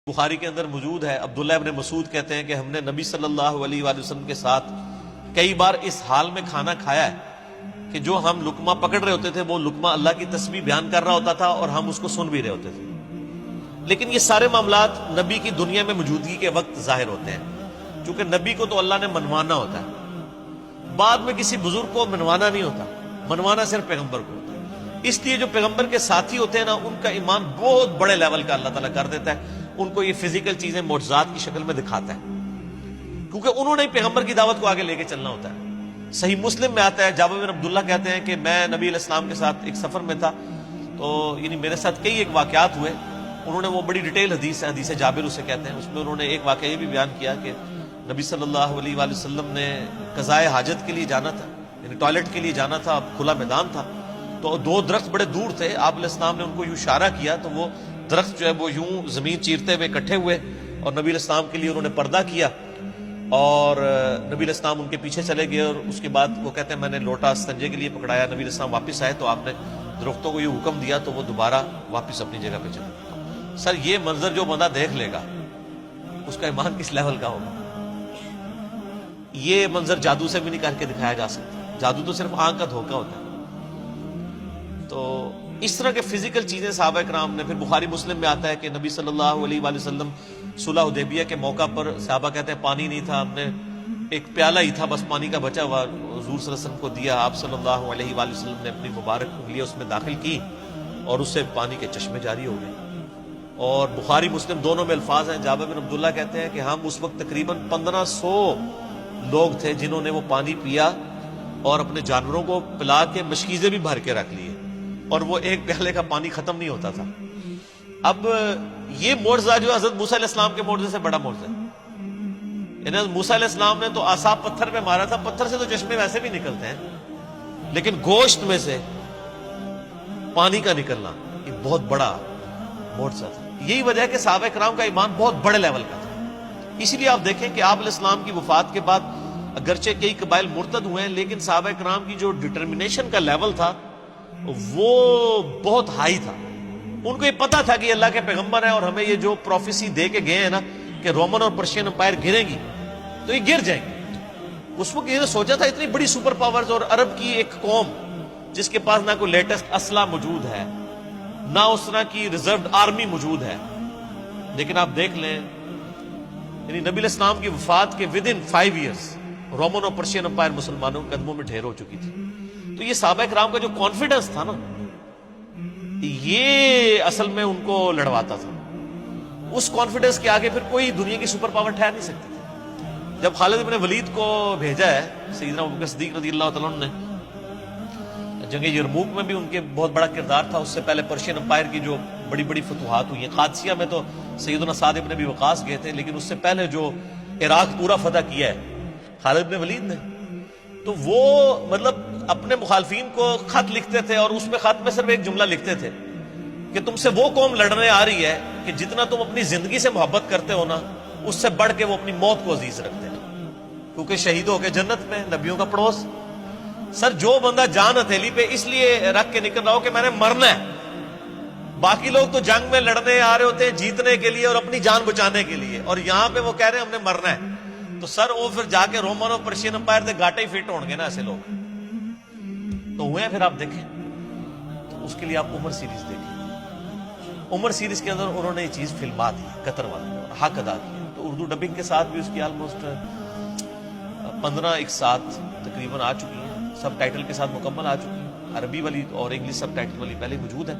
بخاری کے اندر موجود ہے، عبداللہ ابن مسعود کہتے ہیں کہ ہم نے نبی صلی اللہ علیہ وآلہ وسلم کے ساتھ کئی بار اس حال میں کھانا کھایا ہے کہ جو ہم لقمہ پکڑ رہے ہوتے تھے وہ لقمہ اللہ کی تسبیح بیان کر رہا ہوتا تھا اور ہم اس کو سن بھی رہے ہوتے تھے، لیکن یہ سارے معاملات نبی کی دنیا میں موجودگی کے وقت ظاہر ہوتے ہیں، چونکہ نبی کو تو اللہ نے منوانا ہوتا ہے، بعد میں کسی بزرگ کو منوانا نہیں ہوتا، منوانا صرف پیغمبر کو ہوتا ہے۔ اس لیے جو پیغمبر کے ساتھی ہوتے ہیں نا، ان کا ایمان بہت بڑے لیول کا اللہ تعالیٰ کر دیتا ہے، ان کو یہ فزیکل چیزیں معجزات کی شکل میں دکھاتا ہے، کیونکہ انہوں نے پیغمبر کی دعوت کو آگے لے کے چلنا ہوتا ہے۔ صحیح مسلم میں آتا ہے، جابر بن عبداللہ کہتے ہیں کہ میں نبی علیہ السلام کے ساتھ ایک سفر میں تھا، تو یعنی میرے ساتھ کئی ایک واقعات ہوئے، انہوں نے وہ بڑی ڈیٹیل حدیث جابر اسے کہتے ہیں، اس میں انہوں نے ایک واقعہ یہ بھی بیان کیا کہ نبی صلی اللہ علیہ وآلہ وسلم نے قضائے حاجت کے لیے جانا تھا، یعنی ٹوائلٹ کے لیے جانا تھا، کھلا میدان تھا، تو دو درخت بڑے دور تھے، آپ علیہ السلام نے ان کو یوں اشارہ کیا تو وہ درخت جو ہے وہ یوں زمین چیرتے ہوئے اکٹھے ہوئے، اور نبی علیہ السلام کے لیے انہوں نے پردہ کیا، اور نبی علیہ السلام ان کے پیچھے چلے گئے، اور اس کے بعد وہ کہتے ہیں میں نے لوٹا استنجے کے لیے پکڑایا، نبی علیہ السلام واپس آئے تو آپ نے درختوں کو یہ حکم دیا تو وہ دوبارہ واپس اپنی جگہ پہ چلے۔ سر یہ منظر جو بندہ دیکھ لے گا اس کا ایمان کس لیول کا ہوگا؟ یہ منظر جادو سے بھی نہیں کر کے دکھایا جا سکتا، جادو تو صرف آنکھ کا دھوکہ ہوتا ہے۔ تو اس طرح کے فزیکل چیزیں صحابہ کرام نے، پھر بخاری مسلم میں آتا ہے کہ نبی صلی اللہ علیہ وآلہ وسلم صلح حدیبیہ کے موقع پر صحابہ کہتے ہیں پانی نہیں تھا، ہم نے ایک پیالہ ہی تھا بس پانی کا بچا ہوا، حضور صلی اللہ علیہ وسلم کو دیا، آپ صلی اللہ علیہ وآلہ وسلم نے اپنی مبارک انگلیاں اس میں داخل کی اور اس سے پانی کے چشمے جاری ہو گئے۔ اور بخاری مسلم دونوں میں الفاظ ہیں، جابر بن عبداللہ کہتے ہیں کہ ہم اس وقت تقریباً 1500 لوگ تھے جنہوں نے وہ پانی پیا اور اپنے جانوروں کو پلا کے مشکیزیں بھی بھر کے رکھ لیے، اور وہ ایک پیالے کا پانی ختم نہیں ہوتا تھا۔ اب یہ معجزہ جو حضرت موسیٰ علیہ السلام کے معجزے سے بڑا معجزہ ہے، یعنی حضرت موسیٰ علیہ السلام نے تو عصا پتھر پہ مارا تھا، پتھر سے تو چشمے ویسے بھی نکلتے ہیں، لیکن گوشت میں سے پانی کا نکلنا یہ بہت بڑا معجزہ تھا۔ یہی وجہ ہے کہ صحابہ کرام کا ایمان بہت بڑے لیول کا تھا۔ اسی لیے آپ دیکھیں کہ آپ علیہ السلام کی وفات کے بعد اگرچہ کئی قبائل مرتد ہوئے ہیں، لیکن صحابہ کرام کی جو ڈٹرمنیشن کا لیول تھا وہ بہت ہائی تھا۔ ان کو یہ پتا تھا کہ یہ اللہ کے پیغمبر ہیں، اور ہمیں یہ جو پروفیسی دے کے گئے ہیں نا کہ رومن اور پرشین امپائر گریں گی تو یہ گر جائیں گے۔ اس وقت یہ سوچا تھا اتنی بڑی سپر پاورز اور عرب کی ایک قوم جس کے پاس نہ کوئی لیٹسٹ اسلحہ موجود ہے، نہ اس طرح کی ریزروڈ آرمی موجود ہے، لیکن آپ دیکھ لیں یعنی نبی علیہ السلام کی وفات کے ود ان 5 ایئرز رومن اور پرشین امپائر مسلمانوں کے قدموں میں ڈھیر ہو چکی تھی۔ تو یہ صحابہ کرام کا جو کانفیڈنس تھا نا، یہ اصل میں ان کو لڑواتا تھا۔ اس کانفیڈنس کے آگے پھر کوئی دنیا کی سپر پاور ٹھہر نہیں سکتی تھی۔ جب خالد بن ولید کو بھیجا ہے سیدنا ابوبکر صدیق رضی اللہ تعالیٰ عنہ نے، جنگ یرموک میں بھی ان کے بہت بڑا کردار تھا، اس سے پہلے پرشین امپائر کی جو بڑی بڑی فتوحات ہوئی ہیں، قادسیہ میں تو سیدنا سعد بن ابی وقاص گئے تھے، لیکن اس سے پہلے جو عراق پورا فتح کیا ہے خالد بن ولید نے، تو وہ مطلب اپنے مخالفین کو خط لکھتے تھے، اور اس میں خط میں صرف ایک جملہ لکھتے تھے کہ تم سے وہ قوم لڑنے آ رہی ہے کہ جتنا تم اپنی زندگی سے محبت کرتے ہو نا، اس سے بڑھ کے وہ اپنی موت کو عزیز رکھتے ہیں، کیونکہ شہید ہو کے جنت میں، نبیوں کا پڑوس۔ سر جو بندہ جان ہتھیلی پہ اس لیے رکھ کے نکل رہا ہو کہ میں نے مرنا ہے، باقی لوگ تو جنگ میں لڑنے آ رہے ہوتے ہیں جیتنے کے لیے اور اپنی جان بچانے کے لیے، اور یہاں پہ وہ کہہ رہے ہیں ہم نے مرنا ہے، تو سر وہ پھر جا کے رومن اور پرشین امپائر دے گاٹے ہی فٹ ہوں گے نا، ایسے لوگ تو ہوئے ہیں۔ پھر آپ دیکھیں تو اس کے لیے آپ عمر سیریز دیکھیں، عمر سیریز کے اندر انہوں نے یہ چیز فلما دی، قطر والے اور حق ادا کیا، تو اردو ڈبنگ کے ساتھ بھی اس کی آلموسٹ 15 ایک ساتھ تقریباً آ چکی ہیں، سب ٹائٹل کے ساتھ مکمل آ چکی ہیں، عربی والی اور انگلش سب ٹائٹل والی پہلے موجود ہے۔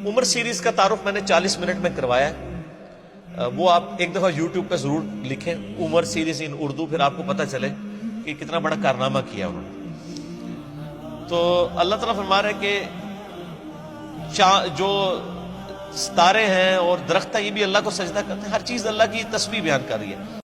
عمر سیریز کا تعارف میں نے 40 منٹ میں کروایا ہے، وہ آپ ایک دفعہ یوٹیوب پہ ضرور لکھیں عمر سیریز ان اردو، پھر آپ کو پتہ چلے کہ کتنا بڑا کارنامہ کیا انہوں نے۔ تو اللہ تعالیٰ فرما رہا ہے کہ جو ستارے ہیں اور درخت ہے یہ بھی اللہ کو سجدہ کرتے ہیں، ہر چیز اللہ کی تسبیح بیان کر رہی ہے۔